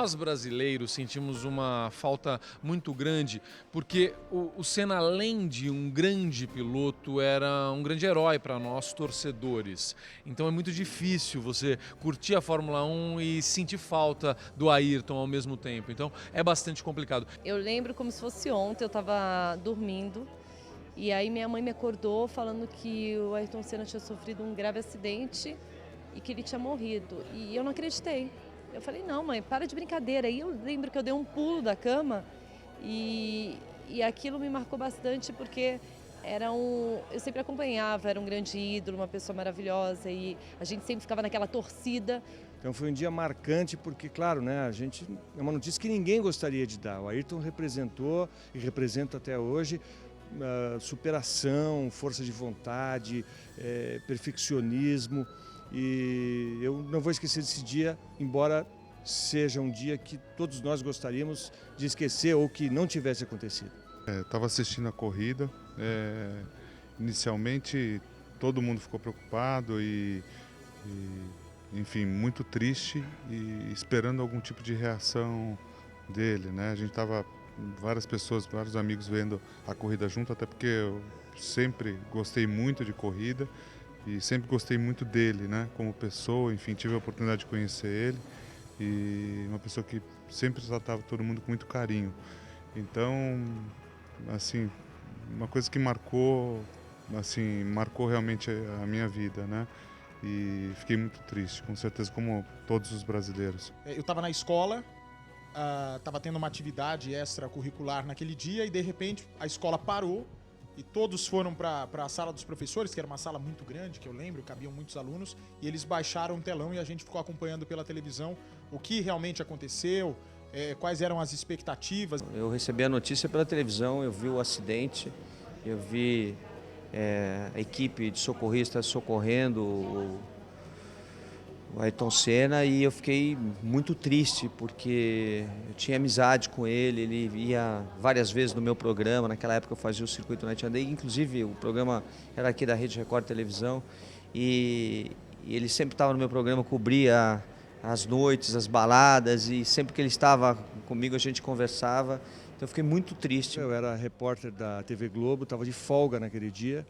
nós brasileiros sentimos uma falta muito grande, porque o Senna, além de um grande piloto, era um grande herói para nós torcedores. Então é muito difícil você curtir a Fórmula 1 e sentir falta do Ayrton ao mesmo tempo. Então é bastante complicado. Eu lembro como se fosse ontem, eu estava dormindo e aí minha mãe me acordou falando que o Ayrton Senna tinha sofrido um grave acidente e que ele tinha morrido. E eu não acreditei. Eu falei, não mãe, para de brincadeira. Aí eu lembro que eu dei um pulo da cama e aquilo me marcou bastante porque eu sempre acompanhava, era um grande ídolo, uma pessoa maravilhosa e a gente sempre ficava naquela torcida. Então foi um dia marcante porque, claro, né, é uma notícia que ninguém gostaria de dar. O Ayrton representou e representa até hoje superação, força de vontade, perfeccionismo. E eu não vou esquecer desse dia, embora seja um dia que todos nós gostaríamos de esquecer ou que não tivesse acontecido. Estava assistindo a corrida, inicialmente todo mundo ficou preocupado enfim, muito triste e esperando algum tipo de reação dele, né? A gente estava, várias pessoas, vários amigos vendo a corrida junto, até porque eu sempre gostei muito de corrida e sempre gostei muito dele, né? Como pessoa, enfim, tive a oportunidade de conhecer ele e uma pessoa que sempre tratava todo mundo com muito carinho. Então, assim, uma coisa que marcou realmente a minha vida, né? E fiquei muito triste, com certeza, como todos os brasileiros. Eu estava na escola, estava tendo uma atividade extracurricular naquele dia e, de repente, a escola parou e todos foram para a sala dos professores, que era uma sala muito grande, que eu lembro, cabiam muitos alunos, e eles baixaram o telão e a gente ficou acompanhando pela televisão o que realmente aconteceu, quais eram as expectativas. Eu recebi a notícia pela televisão, eu vi o acidente, eu vi a equipe de socorristas socorrendo o Ayrton Senna e eu fiquei muito triste porque eu tinha amizade com ele, ele ia várias vezes no meu programa, naquela época eu fazia o Circuito Night and Day, inclusive o programa era aqui da Rede Record Televisão e ele sempre estava no meu programa, cobria as noites, as baladas e sempre que ele estava comigo a gente conversava, então eu fiquei muito triste. Eu era repórter da TV Globo, estava de folga naquele dia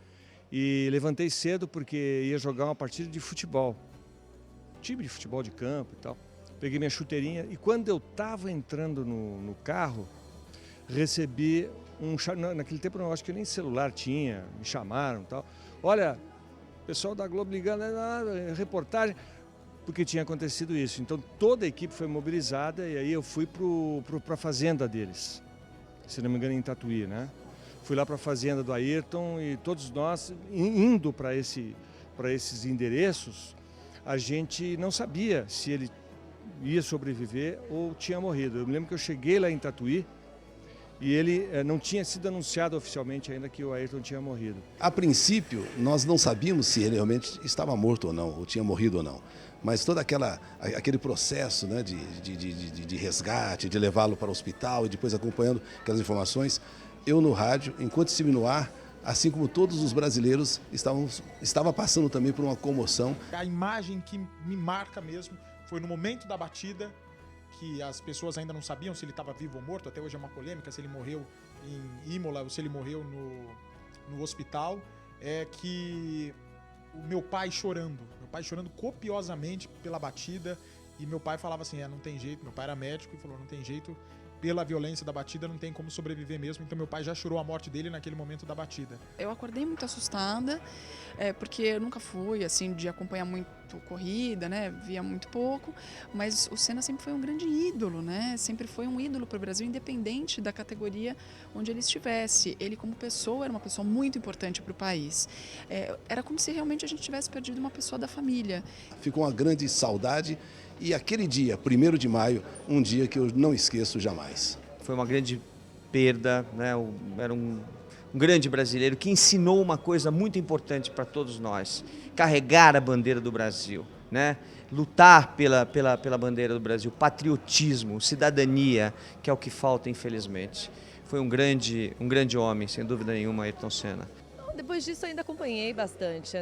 e levantei cedo porque ia jogar uma partida de futebol. Time de futebol de campo e tal. Peguei minha chuteirinha e quando eu estava entrando no carro, recebi naquele tempo eu acho que nem celular tinha, me chamaram e tal. Olha, pessoal da Globo ligando, reportagem, porque tinha acontecido isso. Então toda a equipe foi mobilizada e aí eu fui para a fazenda deles, se não me engano em Tatuí, né? Fui lá para a fazenda do Ayrton e todos nós indo para esses endereços, a gente não sabia se ele ia sobreviver ou tinha morrido. Eu me lembro que eu cheguei lá em Tatuí e ele não tinha sido anunciado oficialmente ainda que o Ayrton tinha morrido. A princípio, nós não sabíamos se ele realmente estava morto ou não, ou tinha morrido ou não. Mas todo aquele processo, né, de resgate, de levá-lo para o hospital e depois acompanhando aquelas informações, eu no rádio, enquanto estive no ar, assim como todos os brasileiros, estava passando também por uma comoção. A imagem que me marca mesmo foi no momento da batida, que as pessoas ainda não sabiam se ele estava vivo ou morto, até hoje é uma polêmica, se ele morreu em Imola ou se ele morreu no hospital, que o meu pai chorando copiosamente pela batida, e meu pai falava assim, não tem jeito, meu pai era médico e falou, não tem jeito, pela violência da batida não tem como sobreviver mesmo, então meu pai já chorou a morte dele naquele momento da batida. Eu acordei muito assustada, porque eu nunca fui assim de acompanhar muito corrida, né? Via muito pouco, mas o Senna sempre foi um grande ídolo, né? Sempre foi um ídolo para o Brasil, independente da categoria onde ele estivesse. Ele como pessoa era uma pessoa muito importante para o país. Era como se realmente a gente tivesse perdido uma pessoa da família. Ficou uma grande saudade. E aquele dia, 1º de maio, um dia que eu não esqueço jamais. Foi uma grande perda, né? Era um grande brasileiro que ensinou uma coisa muito importante para todos nós, carregar a bandeira do Brasil, né? Lutar pela bandeira do Brasil, patriotismo, cidadania, que é o que falta, infelizmente. Foi um grande homem, sem dúvida nenhuma, Ayrton Senna. Depois disso eu ainda acompanhei bastante,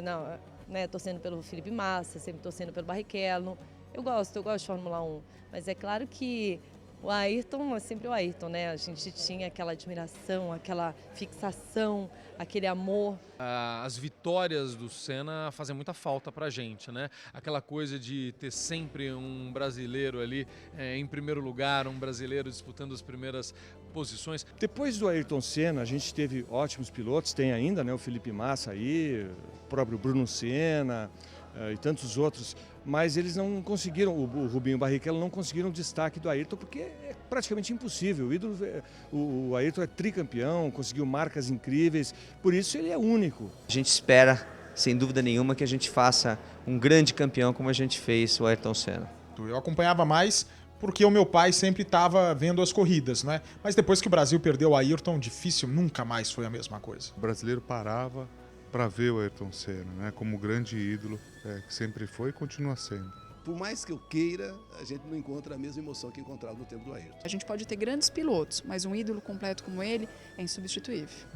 torcendo pelo Felipe Massa, sempre torcendo pelo Barrichello. Eu gosto de Fórmula 1, mas é claro que o Ayrton é sempre o Ayrton, né? A gente tinha aquela admiração, aquela fixação, aquele amor. As vitórias do Senna fazem muita falta pra gente, né? Aquela coisa de ter sempre um brasileiro ali em primeiro lugar, um brasileiro disputando as primeiras posições. Depois do Ayrton Senna, a gente teve ótimos pilotos, tem ainda, né, o Felipe Massa aí, o próprio Bruno Senna e tantos outros, mas eles não conseguiram, o Rubinho Barrichello não conseguiram o destaque do Ayrton, porque é praticamente impossível. O Ayrton é tricampeão, conseguiu marcas incríveis, por isso ele é único. A gente espera, sem dúvida nenhuma, que a gente faça um grande campeão como a gente fez o Ayrton Senna. Eu acompanhava mais porque o meu pai sempre estava vendo as corridas, né? Mas depois que o Brasil perdeu o Ayrton, difícil, nunca mais foi a mesma coisa. O brasileiro parava para ver o Ayrton Senna, né, como grande ídolo, que sempre foi e continua sendo. Por mais que eu queira, a gente não encontra a mesma emoção que encontrava no tempo do Ayrton. A gente pode ter grandes pilotos, mas um ídolo completo como ele é insubstituível.